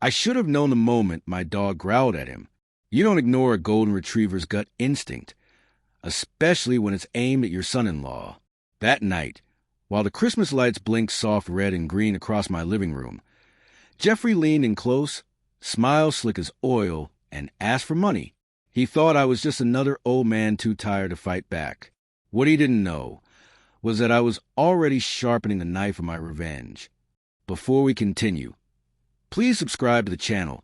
I should have known the moment my dog growled at him. You don't ignore a golden retriever's gut instinct, especially when it's aimed at your son-in-law. That night, while the Christmas lights blinked soft red and green across my living room, Jeffrey leaned in close, smiled slick as oil, and asked for money. He thought I was just another old man too tired to fight back. What he didn't know was that I was already sharpening the knife of my revenge. Before we continue, please subscribe to the channel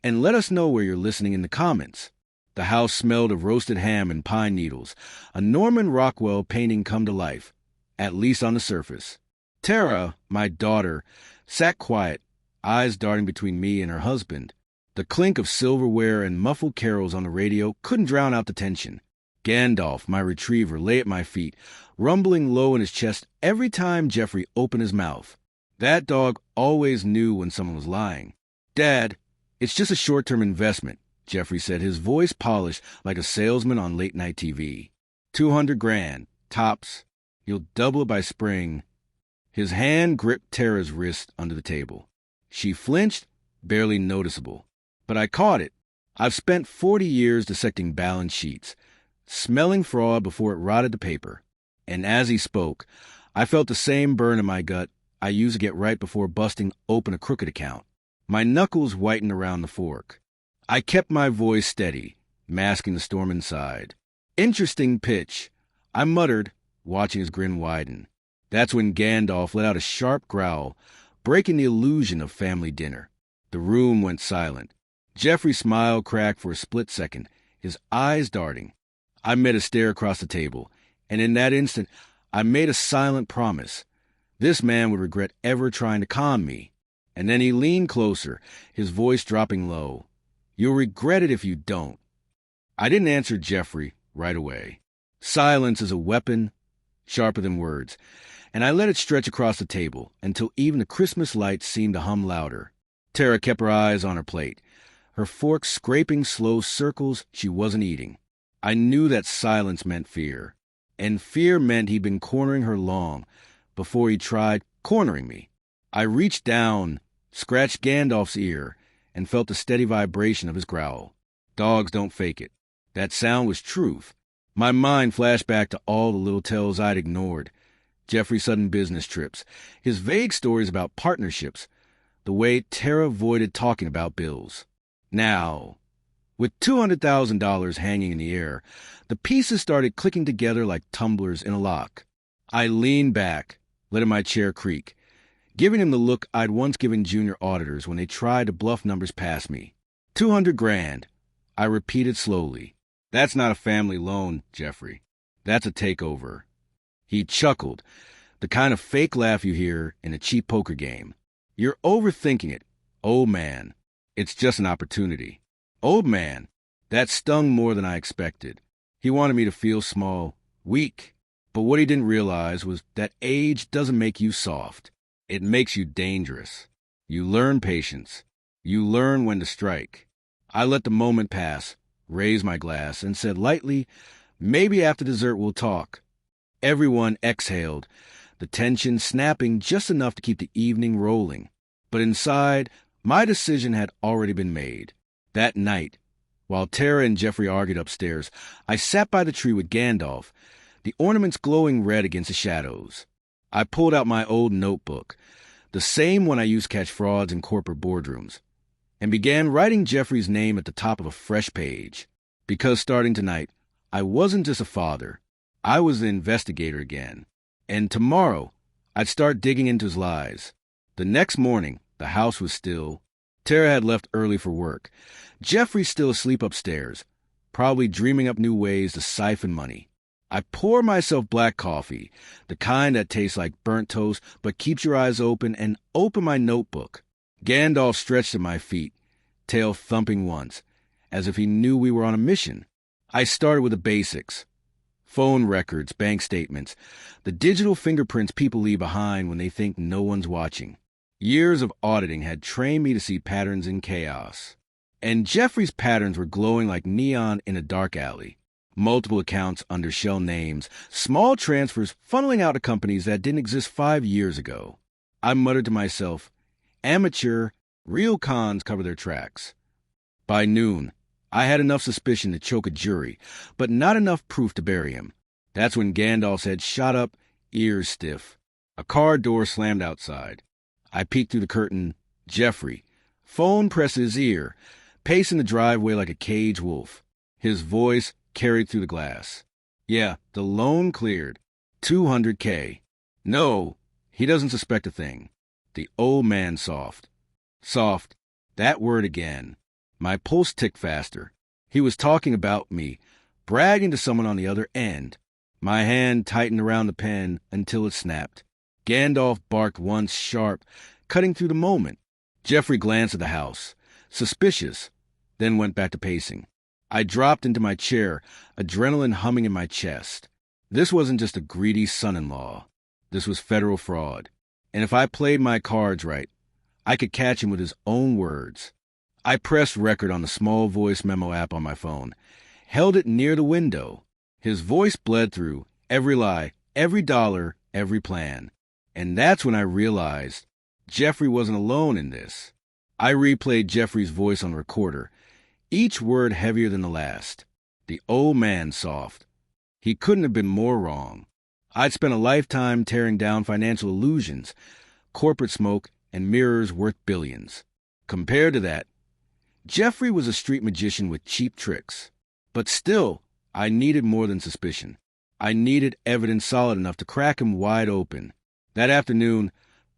and let us know where you're listening in the comments. The house smelled of roasted ham and pine needles, a Norman Rockwell painting come to life, at least on the surface. Tara, my daughter, sat quiet, eyes darting between me and her husband. The clink of silverware and muffled carols on the radio couldn't drown out the tension. Gandalf, my retriever, lay at my feet, rumbling low in his chest every time Jeffrey opened his mouth. That dog always knew when someone was lying. "Dad, it's just a short-term investment," Jeffrey said, his voice polished like a salesman on late-night TV. $200,000, tops. You'll double it by spring. His hand gripped Tara's wrist under the table. She flinched, barely noticeable. But I caught it. I've spent 40 years dissecting balance sheets, smelling fraud before it rotted the paper. And as he spoke, I felt the same burn in my gut I used to get right before busting open a crooked account. My knuckles whitened around the fork. I kept my voice steady, masking the storm inside. "Interesting pitch," I muttered, watching his grin widen. That's when Gandalf let out a sharp growl, breaking the illusion of family dinner. The room went silent. Jeffrey's smile cracked for a split second, his eyes darting. I met a stare across the table, and in that instant, I made a silent promise. This man would regret ever trying to calm me. And then he leaned closer, his voice dropping low. "You'll regret it if you don't." I didn't answer Jeffrey right away. Silence is a weapon sharper than words, and I let it stretch across the table until even the Christmas lights seemed to hum louder. Tara kept her eyes on her plate, her fork scraping slow circles she wasn't eating. I knew that silence meant fear, and fear meant he'd been cornering her long before he tried cornering me. I reached down, scratched Gandalf's ear, and felt the steady vibration of his growl. Dogs don't fake it. That sound was truth. My mind flashed back to all the little tells I'd ignored. Jeffrey's sudden business trips, his vague stories about partnerships, the way Tara avoided talking about bills. Now, with $200,000 hanging in the air, the pieces started clicking together like tumblers in a lock. I leaned back, letting my chair creak, giving him the look I'd once given junior auditors when they tried to bluff numbers past me. $200,000, I repeated slowly. "That's not a family loan, Jeffrey. That's a takeover." He chuckled, the kind of fake laugh you hear in a cheap poker game. "You're overthinking it, old man. It's just an opportunity." Old man, that stung more than I expected. He wanted me to feel small, weak. But what he didn't realize was that age doesn't make you soft. It makes you dangerous. You learn patience. You learn when to strike. I let the moment pass, raised my glass, and said lightly, "Maybe after dessert we'll talk." Everyone exhaled, the tension snapping just enough to keep the evening rolling. But inside, my decision had already been made. That night, while Tara and Jeffrey argued upstairs, I sat by the tree with Gandalf, the ornaments glowing red against the shadows. I pulled out my old notebook, the same one I used to catch frauds in corporate boardrooms, and began writing Jeffrey's name at the top of a fresh page. Because starting tonight, I wasn't just a father. I was the investigator again. And tomorrow, I'd start digging into his lies. The next morning, the house was still. Tara had left early for work. Jeffrey's still asleep upstairs, probably dreaming up new ways to siphon money. I poured myself black coffee, the kind that tastes like burnt toast but keeps your eyes open, and opened my notebook. Gandalf stretched at my feet, tail thumping once, as if he knew we were on a mission. I started with the basics. Phone records, bank statements, the digital fingerprints people leave behind when they think no one's watching. Years of auditing had trained me to see patterns in chaos. And Jeffrey's patterns were glowing like neon in a dark alley. Multiple accounts under shell names, small transfers funneling out to companies that didn't exist 5 years ago. I muttered to myself, amateur, Real cons cover their tracks. By noon, I had enough suspicion to choke a jury, but not enough proof to bury him. That's when Gandalf's head shot up, ears stiff. A car door slammed outside. I peeked through the curtain. Jeffrey. Phone pressed to his ear, pacing the driveway like a caged wolf. His voice carried through the glass. Yeah, the loan cleared. $200K. No, he doesn't suspect a thing. The old man soft. Soft. That word again. My pulse ticked faster. He was talking about me, bragging to someone on the other end. My hand tightened around the pen until it snapped. Gandalf barked once sharp, cutting through the moment. Jeffrey glanced at the house, suspicious, then went back to pacing. I dropped into my chair, adrenaline humming in my chest. This wasn't just a greedy son-in-law. This was federal fraud. And if I played my cards right, I could catch him with his own words. I pressed record on the small voice memo app on my phone, held it near the window. His voice bled through every lie, every dollar, every plan. And that's when I realized Jeffrey wasn't alone in this. I replayed Jeffrey's voice on the recorder, each word heavier than the last. The old man soft. He couldn't have been more wrong. I'd spent a lifetime tearing down financial illusions, corporate smoke, and mirrors worth billions. Compared to that, Jeffrey was a street magician with cheap tricks. But still, I needed more than suspicion. I needed evidence solid enough to crack him wide open. That afternoon,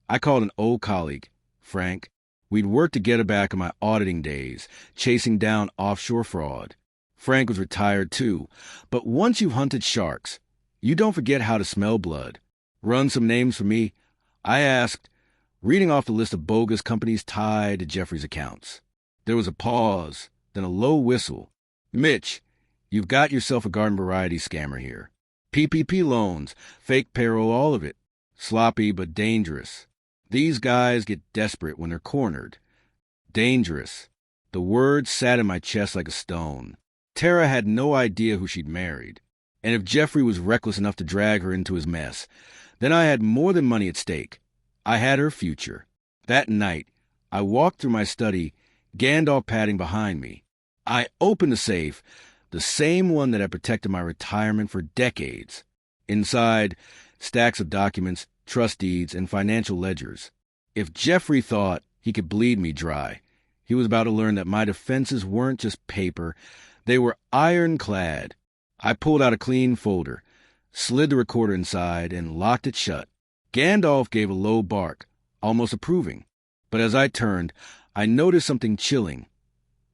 I called an old colleague, Frank. We'd worked together back in my auditing days, chasing down offshore fraud. Frank was retired too, but once you've hunted sharks, you don't forget how to smell blood. Run some names for me, I asked, reading off the list of bogus companies tied to Jeffrey's accounts. There was a pause, then a low whistle. Mitch, you've got yourself a garden variety scammer here. PPP loans, fake payroll, all of it. Sloppy but dangerous. These guys get desperate when they're cornered. Dangerous. The word sat in my chest like a stone. Tara had no idea who she'd married. And if Jeffrey was reckless enough to drag her into his mess, then I had more than money at stake. I had her future. That night, I walked through my study, Gandalf padding behind me. I opened the safe, the same one that had protected my retirement for decades. Inside, stacks of documents, trust deeds, and financial ledgers. If Jeffrey thought he could bleed me dry, he was about to learn that my defenses weren't just paper, they were ironclad. I pulled out a clean folder, slid the recorder inside, and locked it shut. Gandalf gave a low bark, almost approving. But as I turned, I noticed something chilling.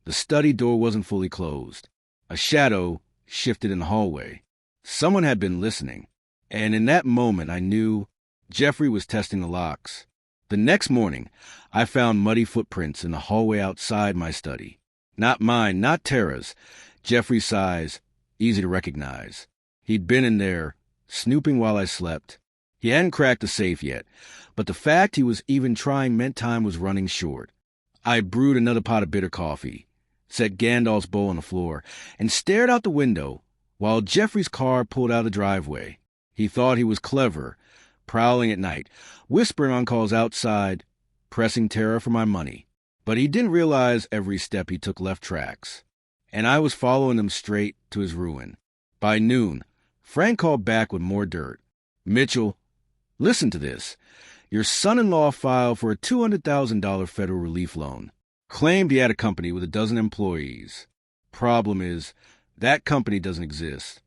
The study door wasn't fully closed. A shadow shifted in the hallway. Someone had been listening. And in that moment, I knew Jeffrey was testing the locks. The next morning, I found muddy footprints in the hallway outside my study. Not mine, not Tara's. Jeffrey's size, easy to recognize. He'd been in there, snooping while I slept. He hadn't cracked the safe yet, but the fact he was even trying meant time was running short. I brewed another pot of bitter coffee, set Gandalf's bowl on the floor, and stared out the window while Jeffrey's car pulled out of the driveway. He thought he was clever, prowling at night, whispering on calls outside, pressing Tara for my money. But he didn't realize every step he took left tracks, and I was following him straight to his ruin. By noon, Frank called back with more dirt. Mitchell, listen to this. Your son-in-law filed for a $200,000 federal relief loan. Claimed he had a company with 12 employees. Problem is, that company doesn't exist.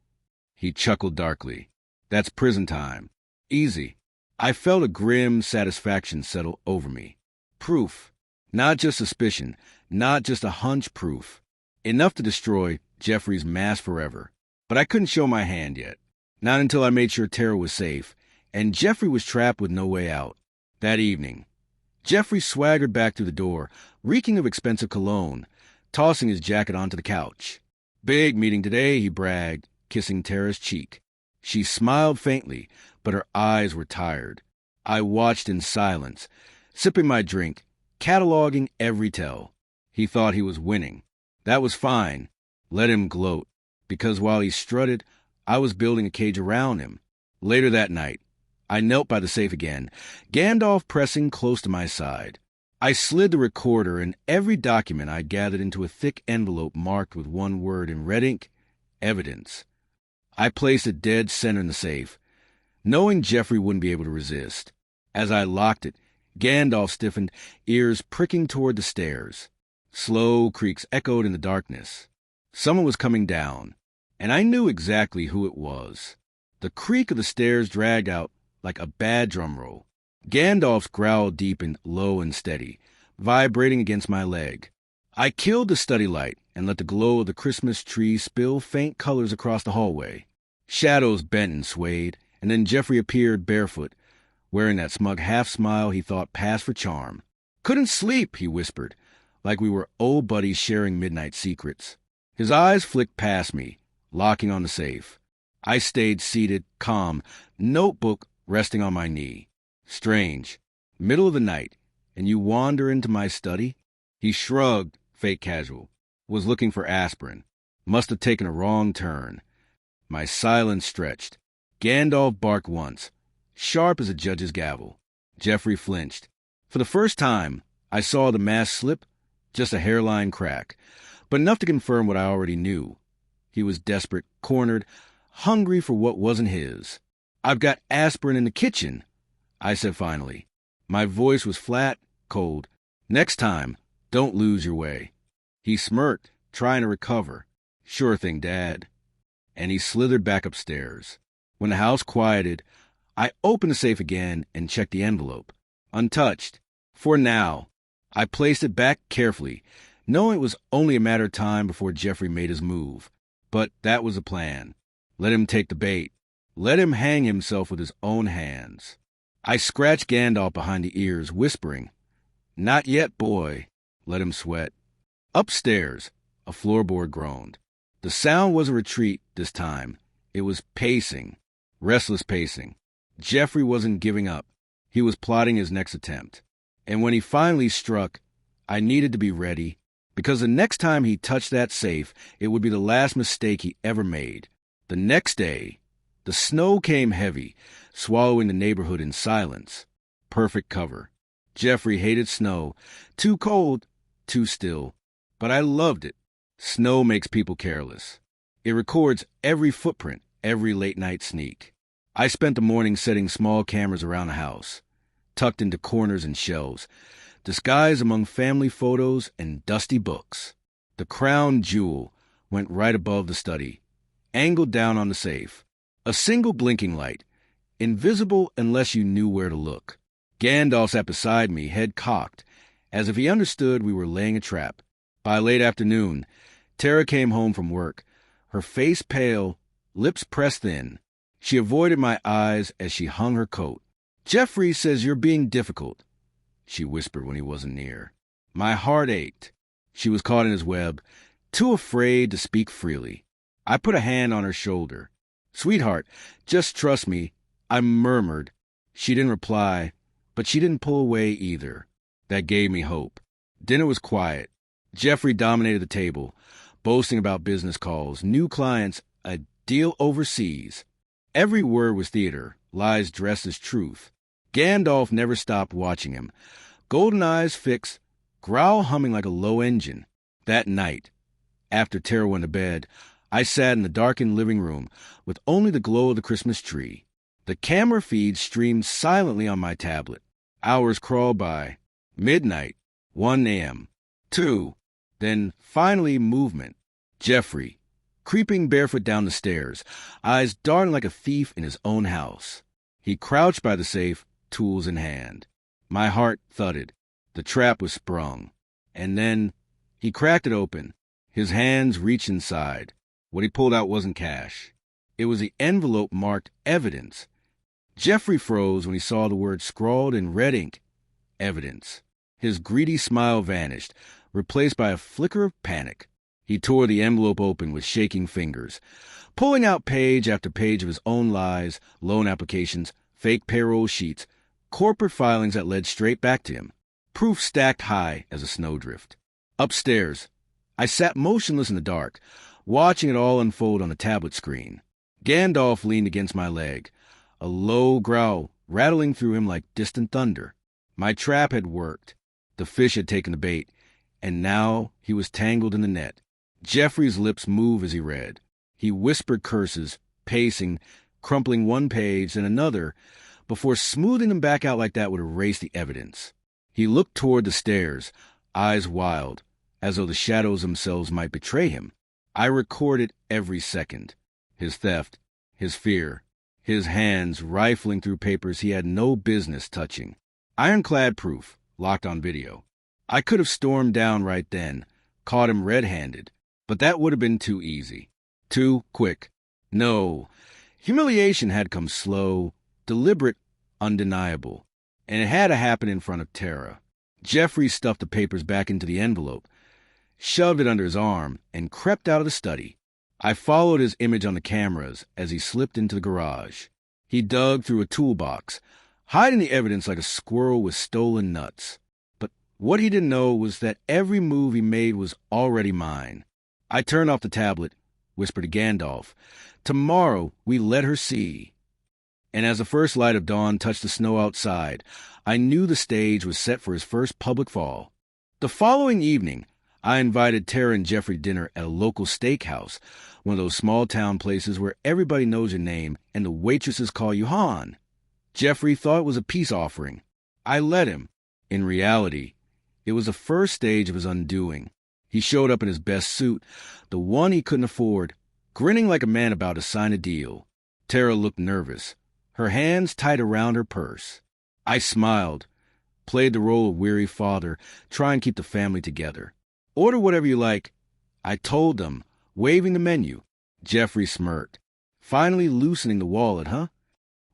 He chuckled darkly. That's prison time. Easy. I felt a grim satisfaction settle over me. Proof. Not just suspicion. Not just a hunch proof. Enough to destroy Jeffrey's mask forever. But I couldn't show my hand yet. Not until I made sure Tara was safe, and Jeffrey was trapped with no way out. That evening, Jeffrey swaggered back through the door, reeking of expensive cologne, tossing his jacket onto the couch. Big meeting today, he bragged, kissing Tara's cheek. She smiled faintly, but her eyes were tired. I watched in silence, sipping my drink, cataloging every tell. He thought he was winning. That was fine. Let him gloat, because while he strutted, I was building a cage around him. Later that night, I knelt by the safe again, Gandalf pressing close to my side. I slid the recorder and every document I'd gathered into a thick envelope marked with one word in red ink, evidence. I placed it dead center in the safe, knowing Jeffrey wouldn't be able to resist. As I locked it, Gandalf stiffened, ears pricking toward the stairs. Slow creaks echoed in the darkness. Someone was coming down, and I knew exactly who it was. The creak of the stairs dragged out like a bad drum roll. Gandalf's growl deepened, low and steady, vibrating against my leg. I killed the study light and let the glow of the Christmas tree spill faint colors across the hallway. Shadows bent and swayed, and then Jeffrey appeared barefoot, wearing that smug half-smile he thought passed for charm. "Couldn't sleep," he whispered, like we were old buddies sharing midnight secrets. His eyes flicked past me, locking on the safe. I stayed seated, calm, notebook resting on my knee. Strange. Middle of the night, and you wander into my study? He shrugged, fake casual. Was looking for aspirin. Must have taken a wrong turn. My silence stretched. Gandalf barked once, sharp as a judge's gavel. Jeffrey flinched. For the first time, I saw the mask slip, just a hairline crack, but enough to confirm what I already knew. He was desperate, cornered, hungry for what wasn't his. "I've got aspirin in the kitchen," I said finally. My voice was flat, cold. "Next time, don't lose your way." He smirked, trying to recover. "Sure thing, Dad." And he slithered back upstairs. When the house quieted, I opened the safe again and checked the envelope. Untouched. For now. I placed it back carefully, knowing it was only a matter of time before Jeffrey made his move. But that was the plan. Let him take the bait. Let him hang himself with his own hands. I scratched Gandalf behind the ears, whispering, "Not yet, boy." Let him sweat. Upstairs, a floorboard groaned. The sound wasn't retreat this time. It was pacing, restless pacing. Jeffrey wasn't giving up. He was plotting his next attempt. And when he finally struck, I needed to be ready, because the next time he touched that safe, it would be the last mistake he ever made. The next day, the snow came heavy, swallowing the neighborhood in silence. Perfect cover. Jeffrey hated snow. Too cold, too still. But I loved it. Snow makes people careless. It records every footprint, every late-night sneak. I spent the morning setting small cameras around the house, tucked into corners and shelves, disguised among family photos and dusty books. The crown jewel went right above the study, angled down on the safe. A single blinking light, invisible unless you knew where to look. Gandalf sat beside me, head cocked, as if he understood we were laying a trap. By late afternoon, Tara came home from work, her face pale, lips pressed thin. She avoided my eyes as she hung her coat. "Jeffrey says you're being difficult," she whispered when he wasn't near. My heart ached. She was caught in his web, too afraid to speak freely. I put a hand on her shoulder. "Sweetheart, just trust me," I murmured. She didn't reply, but she didn't pull away either. That gave me hope. Dinner was quiet. Jeffrey dominated the table, boasting about business calls, new clients, a deal overseas. Every word was theater, lies dressed as truth. Gandalf never stopped watching him, golden eyes fixed, growl humming like a low engine. That night, after Tara went to bed, I sat in the darkened living room with only the glow of the Christmas tree. The camera feed streamed silently on my tablet. Hours crawled by. Midnight, 1 a.m., 2, then finally movement. Jeffrey, creeping barefoot down the stairs, eyes darting like a thief in his own house. He crouched by the safe, tools in hand. My heart thudded. The trap was sprung. And then he cracked it open. His hands reached inside. What he pulled out wasn't cash. It was the envelope marked evidence. Jeffrey froze when he saw the word scrawled in red ink, evidence. His greedy smile vanished, replaced by a flicker of panic. He tore the envelope open with shaking fingers, pulling out page after page of his own lies, loan applications, fake payroll sheets, corporate filings that led straight back to him, proof stacked high as a snowdrift. Upstairs, I sat motionless in the dark, watching it all unfold on the tablet screen. Gandalf leaned against my leg, a low growl rattling through him like distant thunder. My trap had worked. The fish had taken the bait, and now he was tangled in the net. Jeffrey's lips moved as he read. He whispered curses, pacing, crumpling one page and another, before smoothing them back out like that would erase the evidence. He looked toward the stairs, eyes wild, as though the shadows themselves might betray him. I recorded every second. His theft, his fear, his hands rifling through papers he had no business touching. Ironclad proof, locked on video. I could have stormed down right then, caught him red-handed, but that would have been too easy. Too quick. No. Humiliation had come slow, deliberate, undeniable, and it had to happen in front of Tara. Jeffrey stuffed the papers back into the envelope, shoved it under his arm, and crept out of the study. I followed his image on the cameras as he slipped into the garage. He dug through a toolbox, hiding the evidence like a squirrel with stolen nuts. But what he didn't know was that every move he made was already mine. I turned off the tablet, whispered to Gandalf, "Tomorrow we let her see." And as the first light of dawn touched the snow outside, I knew the stage was set for his first public fall. The following evening, I invited Tara and Jeffrey to dinner at a local steakhouse, one of those small-town places where everybody knows your name and the waitresses call you Han. Jeffrey thought it was a peace offering. I let him. In reality, it was the first stage of his undoing. He showed up in his best suit, the one he couldn't afford, grinning like a man about to sign a deal. Tara looked nervous, her hands tight around her purse. I smiled, played the role of weary father, trying to keep the family together. "Order whatever you like," I told them, waving the menu. Jeffrey smirked. "Finally loosening the wallet, huh?"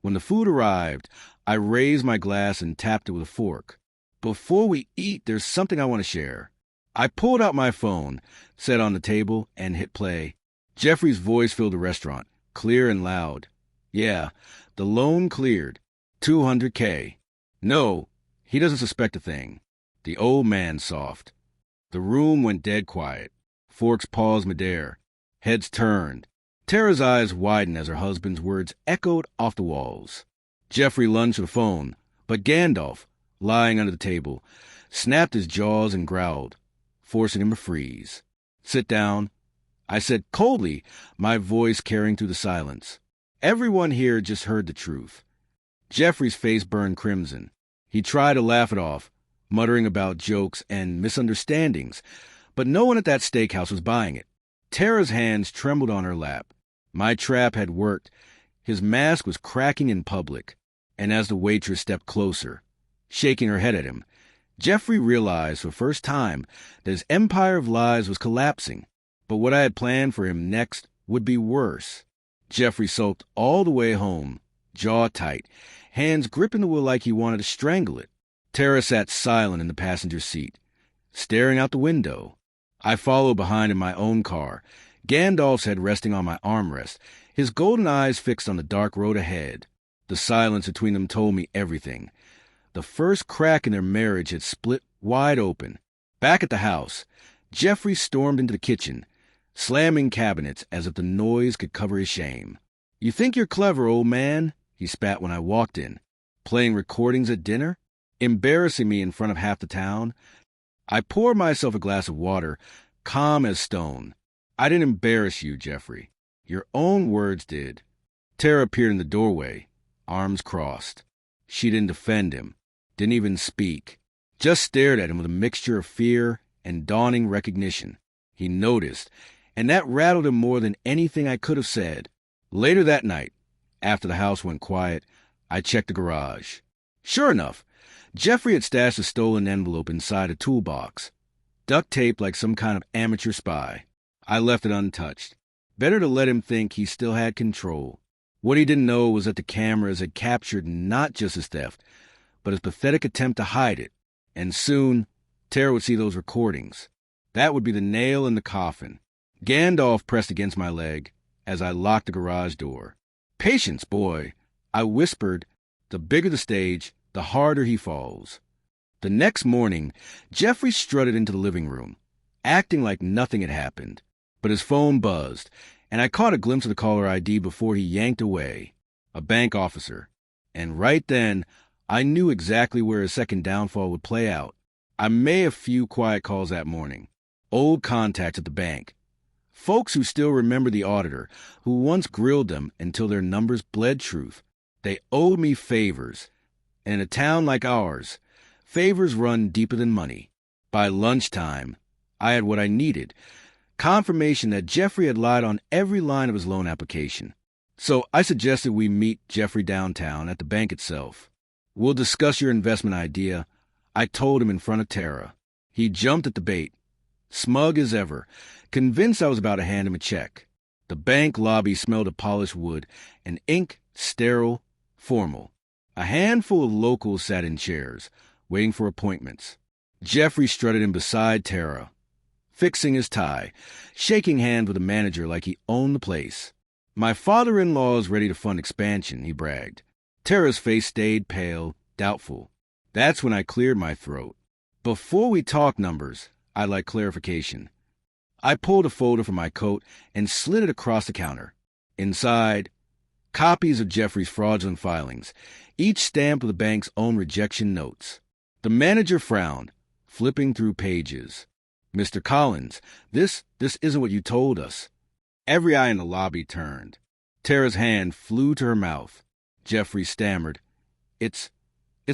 When the food arrived, I raised my glass and tapped it with a fork. "Before we eat, there's something I want to share." I pulled out my phone, set on the table, and hit play. Jeffrey's voice filled the restaurant, clear and loud. "Yeah, the loan cleared. $200K. No, he doesn't suspect a thing." The old man soughed. The room went dead quiet. Forks paused midair. Heads turned. Tara's eyes widened as her husband's words echoed off the walls. Jeffrey lunged for the phone, but Gandalf, lying under the table, snapped his jaws and growled, forcing him to freeze. "Sit down," I said coldly, my voice carrying through the silence. Everyone here just heard the truth. Jeffrey's face burned crimson. He tried to laugh it off, muttering about jokes and misunderstandings, but no one at that steakhouse was buying it. Tara's hands trembled on her lap. My trap had worked. His mask was cracking in public, and as the waitress stepped closer, shaking her head at him, Jeffrey realized for the first time that his empire of lies was collapsing. But what I had planned for him next would be worse. Jeffrey sulked all the way home, jaw tight, hands gripping the wheel like he wanted to strangle it. Tara sat silent in the passenger seat, staring out the window. I followed behind in my own car, Gandalf's head resting on my armrest, his golden eyes fixed on the dark road ahead. The silence between them told me everything. The first crack in their marriage had split wide open. Back at the house, Jeffrey stormed into the kitchen, slamming cabinets as if the noise could cover his shame. "You think you're clever, old man," he spat when I walked in. "Playing recordings at dinner? Embarrassing me in front of half the town?" I poured myself a glass of water, calm as stone. "I didn't embarrass you, Jeffrey. Your own words did." Tara appeared in the doorway, arms crossed. She didn't defend him, didn't even speak, just stared at him with a mixture of fear and dawning recognition. He noticed, and that rattled him more than anything I could have said. Later that night, after the house went quiet, I checked the garage. Sure enough, Jeffrey had stashed a stolen envelope inside a toolbox, duct taped like some kind of amateur spy. I left it untouched. Better to let him think he still had control. What he didn't know was that the cameras had captured not just his theft, but his pathetic attempt to hide it. And soon, Tara would see those recordings. That would be the nail in the coffin. Gandalf pressed against my leg as I locked the garage door. "Patience, boy," I whispered. "The bigger the stage, the harder he falls." The next morning, Jeffrey strutted into the living room, acting like nothing had happened. But his phone buzzed, and I caught a glimpse of the caller ID before he yanked away. A bank officer. And right then, I knew exactly where his second downfall would play out. I made a few quiet calls that morning. Old contacts at the bank. Folks who still remember the auditor, who once grilled them until their numbers bled truth. They owed me favors. And in a town like ours, favors run deeper than money. By lunchtime, I had what I needed. Confirmation that Jeffrey had lied on every line of his loan application. So I suggested we meet Jeffrey downtown at the bank itself. We'll discuss your investment idea, I told him in front of Tara. He jumped at the bait, smug as ever, convinced I was about to hand him a check. The bank lobby smelled of polished wood, and ink, sterile, formal. A handful of locals sat in chairs, waiting for appointments. Jeffrey strutted in beside Tara, fixing his tie, shaking hands with the manager like he owned the place. My father-in-law is ready to fund expansion, he bragged. Tara's face stayed pale, doubtful. That's when I cleared my throat. Before we talk numbers, I'd like clarification. I pulled a folder from my coat and slid it across the counter. Inside, copies of Jeffrey's fraudulent filings, each stamped with the bank's own rejection notes. The manager frowned, flipping through pages. Mr. Collins, this isn't what you told us. Every eye in the lobby turned. Tara's hand flew to her mouth. Jeffrey stammered. It's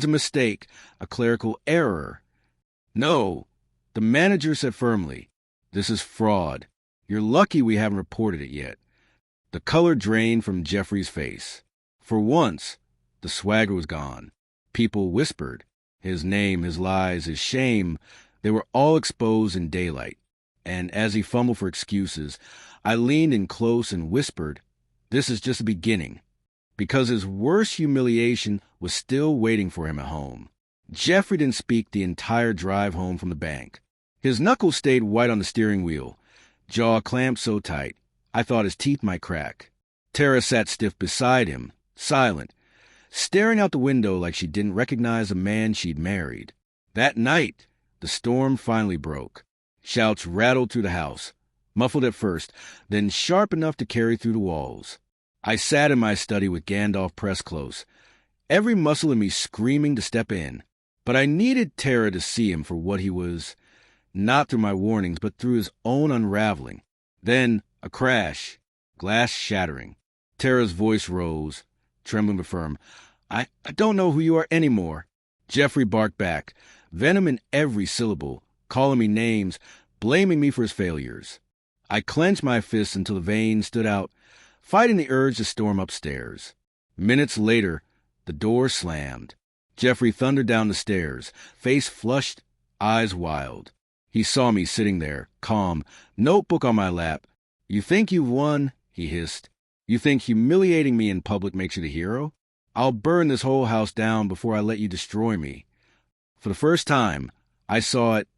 a mistake, a clerical error. No, the manager said firmly. This is fraud. You're lucky we haven't reported it yet. The color drained from Jeffrey's face. For once, the swagger was gone. People whispered. His name, his lies, his shame, they were all exposed in daylight. And as he fumbled for excuses, I leaned in close and whispered, this is just the beginning. Because his worst humiliation was still waiting for him at home. Jeffrey didn't speak the entire drive home from the bank. His knuckles stayed white on the steering wheel, jaw clamped so tight, I thought his teeth might crack. Tara sat stiff beside him, silent, staring out the window like she didn't recognize the man she'd married. That night, the storm finally broke. Shouts rattled through the house, muffled at first, then sharp enough to carry through the walls. I sat in my study with Gandalf pressed close, every muscle in me screaming to step in. But I needed Tara to see him for what he was, not through my warnings, but through his own unraveling. Then, a crash, glass shattering. Tara's voice rose, trembling but firm. I don't know who you are anymore. Jeffrey barked back, venom in every syllable, calling me names, blaming me for his failures. I clenched my fists until the veins stood out, fighting the urge to storm upstairs. Minutes later, the door slammed. Jeffrey thundered down the stairs, face flushed, eyes wild. He saw me sitting there, calm, notebook on my lap. You think you've won? He hissed. You think humiliating me in public makes you the hero? I'll burn this whole house down before I let you destroy me. For the first time, I saw it,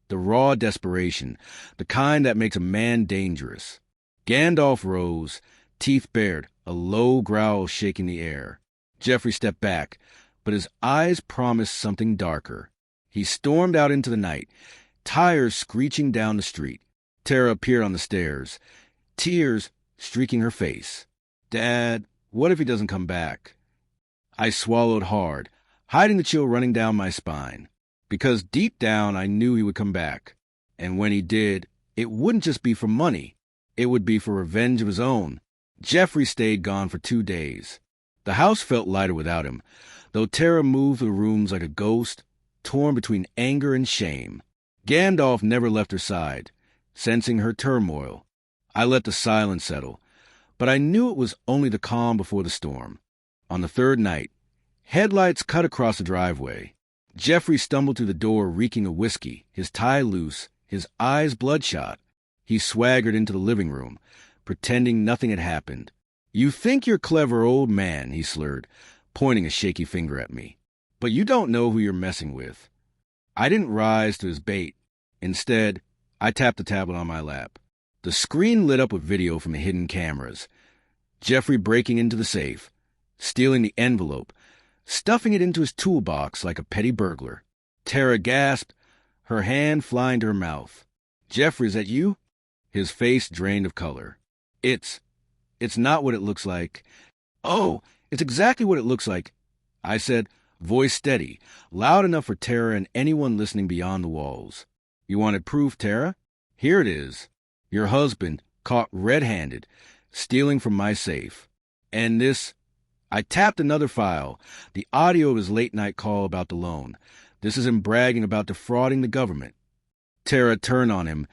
the raw desperation, the kind that makes a man dangerous. Gandalf rose, teeth bared, a low growl shaking the air. Jeffrey stepped back, but his eyes promised something darker. He stormed out into the night, tires screeching down the street. Tara appeared on the stairs, tears streaking her face. Dad, what if he doesn't come back? I swallowed hard, hiding the chill running down my spine. Because deep down I knew he would come back. And when he did, it wouldn't just be for money. It would be for revenge of his own. Jeffrey stayed gone for 2 days. The house felt lighter without him, though Tara moved through the rooms like a ghost, torn between anger and shame. Gandalf never left her side, sensing her turmoil. I let the silence settle, but I knew it was only the calm before the storm. On the third night, headlights cut across the driveway. Jeffrey stumbled through the door reeking of whiskey, his tie loose, his eyes bloodshot. He swaggered into the living room, pretending nothing had happened. You think you're clever, old man, he slurred, pointing a shaky finger at me. But you don't know who you're messing with. I didn't rise to his bait. Instead, I tapped the tablet on my lap. The screen lit up with video from the hidden cameras. Jeffrey breaking into the safe, stealing the envelope, stuffing it into his toolbox like a petty burglar. Tara gasped, her hand flying to her mouth. Jeffrey, is that you? His face drained of color. It's not what it looks like. Oh, it's exactly what it looks like. I said, voice steady, loud enough for Tara and anyone listening beyond the walls. "You wanted proof, Tara? Here it is. Your husband, caught red-handed, stealing from my safe. And this—" I tapped another file, the audio of his late-night call about the loan. "This is him bragging about defrauding the government." Tara turned on him,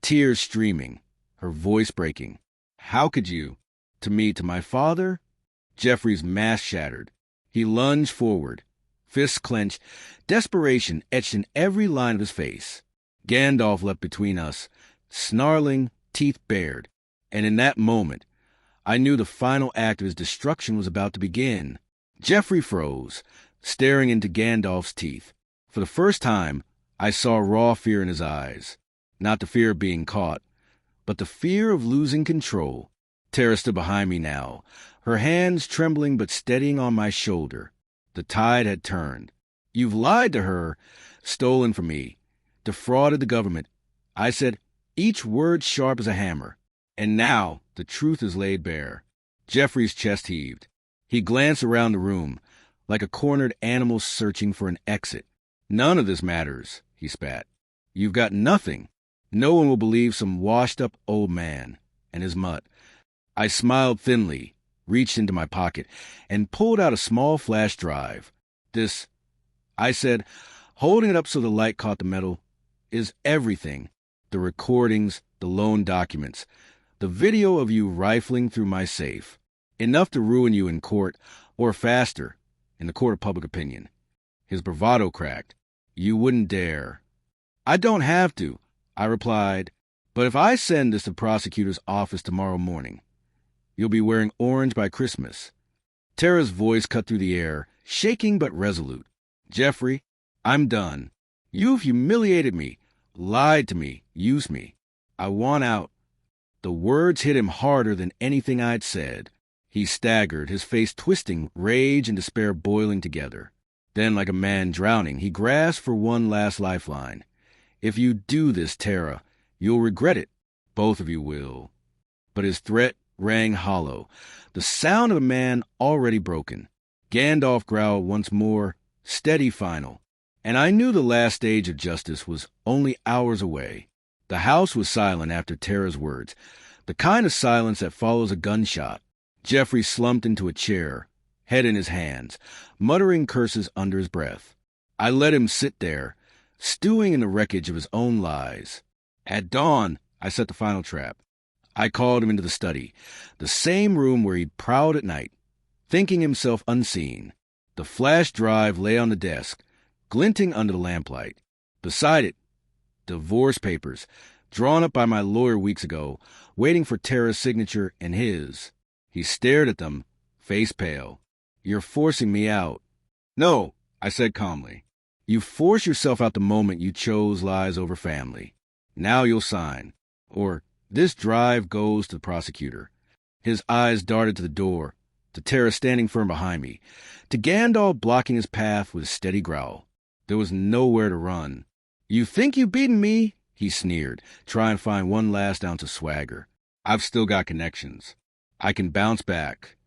tears streaming, her voice breaking. "How could you? To me, to my father?" Jeffrey's mask shattered. He lunged forward, fists clenched, desperation etched in every line of his face. Gandalf leapt between us, snarling, teeth bared, and in that moment, I knew the final act of his destruction was about to begin. Jeffrey froze, staring into Gandalf's teeth. For the first time, I saw raw fear in his eyes. Not the fear of being caught, but the fear of losing control. Tara stood behind me now, her hands trembling but steadying on my shoulder. The tide had turned. "You've lied to her, stolen from me, defrauded the government." I said, each word sharp as a hammer. "And now the truth is laid bare." Jeffrey's chest heaved. He glanced around the room, like a cornered animal searching for an exit. "None of this matters," he spat. "You've got nothing. No one will believe some washed-up old man and his mutt." I smiled thinly, reached into my pocket, and pulled out a small flash drive. "This," I said, holding it up so the light caught the metal, "is everything. The recordings, the loan documents, the video of you rifling through my safe. Enough to ruin you in court, or faster, in the court of public opinion." His bravado cracked. "You wouldn't dare." "I don't have to," I replied. "But if I send this to the prosecutor's office tomorrow morning, you'll be wearing orange by Christmas." Tara's voice cut through the air, shaking but resolute. "Jeffrey, I'm done. You've humiliated me, lied to me, used me. I want out." The words hit him harder than anything I'd said. He staggered, his face twisting, rage and despair boiling together. Then, like a man drowning, he grasped for one last lifeline. "If you do this, Tara, you'll regret it. Both of you will." But his threat rang hollow, the sound of a man already broken. Gandalf growled once more, steady final. And I knew the last stage of justice was only hours away. The house was silent after Tara's words, the kind of silence that follows a gunshot. Jeffrey slumped into a chair, head in his hands, muttering curses under his breath. I let him sit there, stewing in the wreckage of his own lies. At dawn, I set the final trap. I called him into the study, the same room where he'd prowled at night, thinking himself unseen. The flash drive lay on the desk, glinting under the lamplight. Beside it, divorce papers, drawn up by my lawyer weeks ago, waiting for Tara's signature and his. He stared at them, face pale. "You're forcing me out." "No," I said calmly. "You force yourself out the moment you chose lies over family. Now you'll sign. Or this drive goes to the prosecutor." His eyes darted to the door, to Tara standing firm behind me, to Gandalf blocking his path with a steady growl. There was nowhere to run. "You think you've beaten me?" he sneered, trying to find one last ounce of swagger. "I've still got connections. I can bounce back."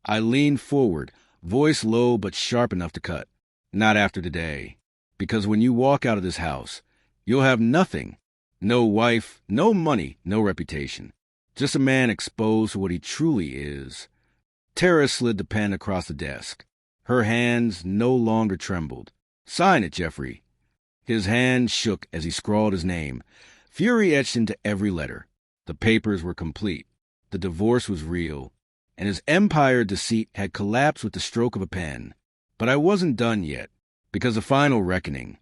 I leaned forward, voice low but sharp enough to cut. "Not after today. Because when you walk out of this house, you'll have nothing. No wife, no money, no reputation. Just a man exposed for what he truly is." Tara slid the pen across the desk. Her hands no longer trembled. "Sign it, Jeffrey." His hand shook as he scrawled his name, fury etched into every letter. The papers were complete. The divorce was real, and his empire of deceit had collapsed with the stroke of a pen. But I wasn't done yet, because the final reckoning,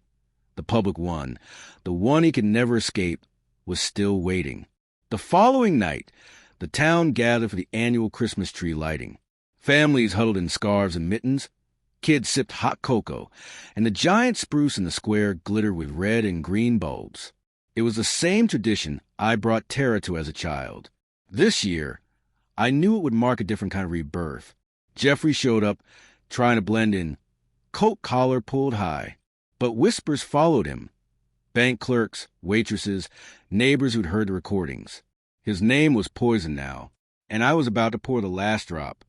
the public one, the one he could never escape, was still waiting. The following night, the town gathered for the annual Christmas tree lighting. Families huddled in scarves and mittens. Kids sipped hot cocoa, and the giant spruce in the square glittered with red and green bulbs. It was the same tradition I brought Tara to as a child. This year, I knew it would mark a different kind of rebirth. Jeffrey showed up, trying to blend in, coat collar pulled high. But whispers followed him. Bank clerks, waitresses, neighbors who'd heard the recordings. His name was poison now, and I was about to pour the last drop.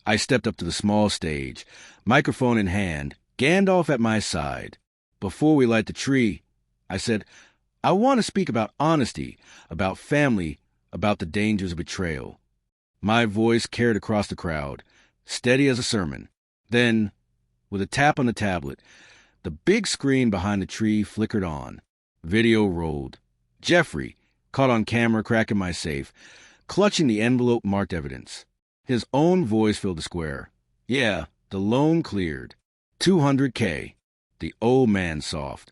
I stepped up to the small stage, microphone in hand, Gandalf at my side. Before we light the tree, I said, I want to speak about honesty, about family, about the dangers of betrayal. My voice carried across the crowd, steady as a sermon. Then, with a tap on the tablet, the big screen behind the tree flickered on. Video rolled. Jeffrey, caught on camera cracking my safe, clutching the envelope marked evidence. His own voice filled the square. Yeah, the loan cleared. $200K. The old man soft.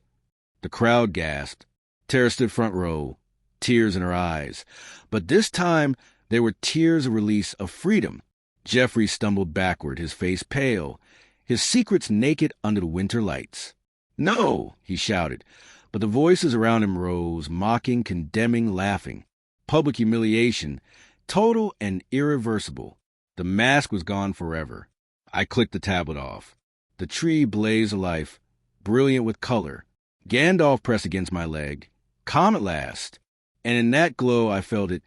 The crowd gasped. Tara stood front row, tears in her eyes. But this time, they were tears of release, of freedom. Jeffrey stumbled backward, his face pale, his secrets naked under the winter lights. No, he shouted, but the voices around him rose, mocking, condemning, laughing. Public humiliation, total and irreversible. The mask was gone forever. I clicked the tablet off. The tree blazed alive, brilliant with color. Gandalf pressed against my leg, calm at last. And in that glow I felt it.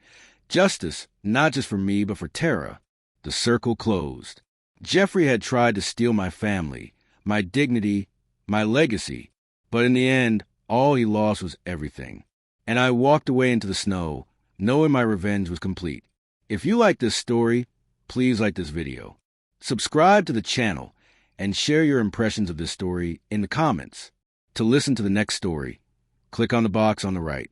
Justice, not just for me, but for Tara. The circle closed. Jeffrey had tried to steal my family, my dignity, my legacy. But in the end, all he lost was everything. And I walked away into the snow, knowing my revenge was complete. If you like this story, please like this video. Subscribe to the channel and share your impressions of this story in the comments. To listen to the next story, click on the box on the right.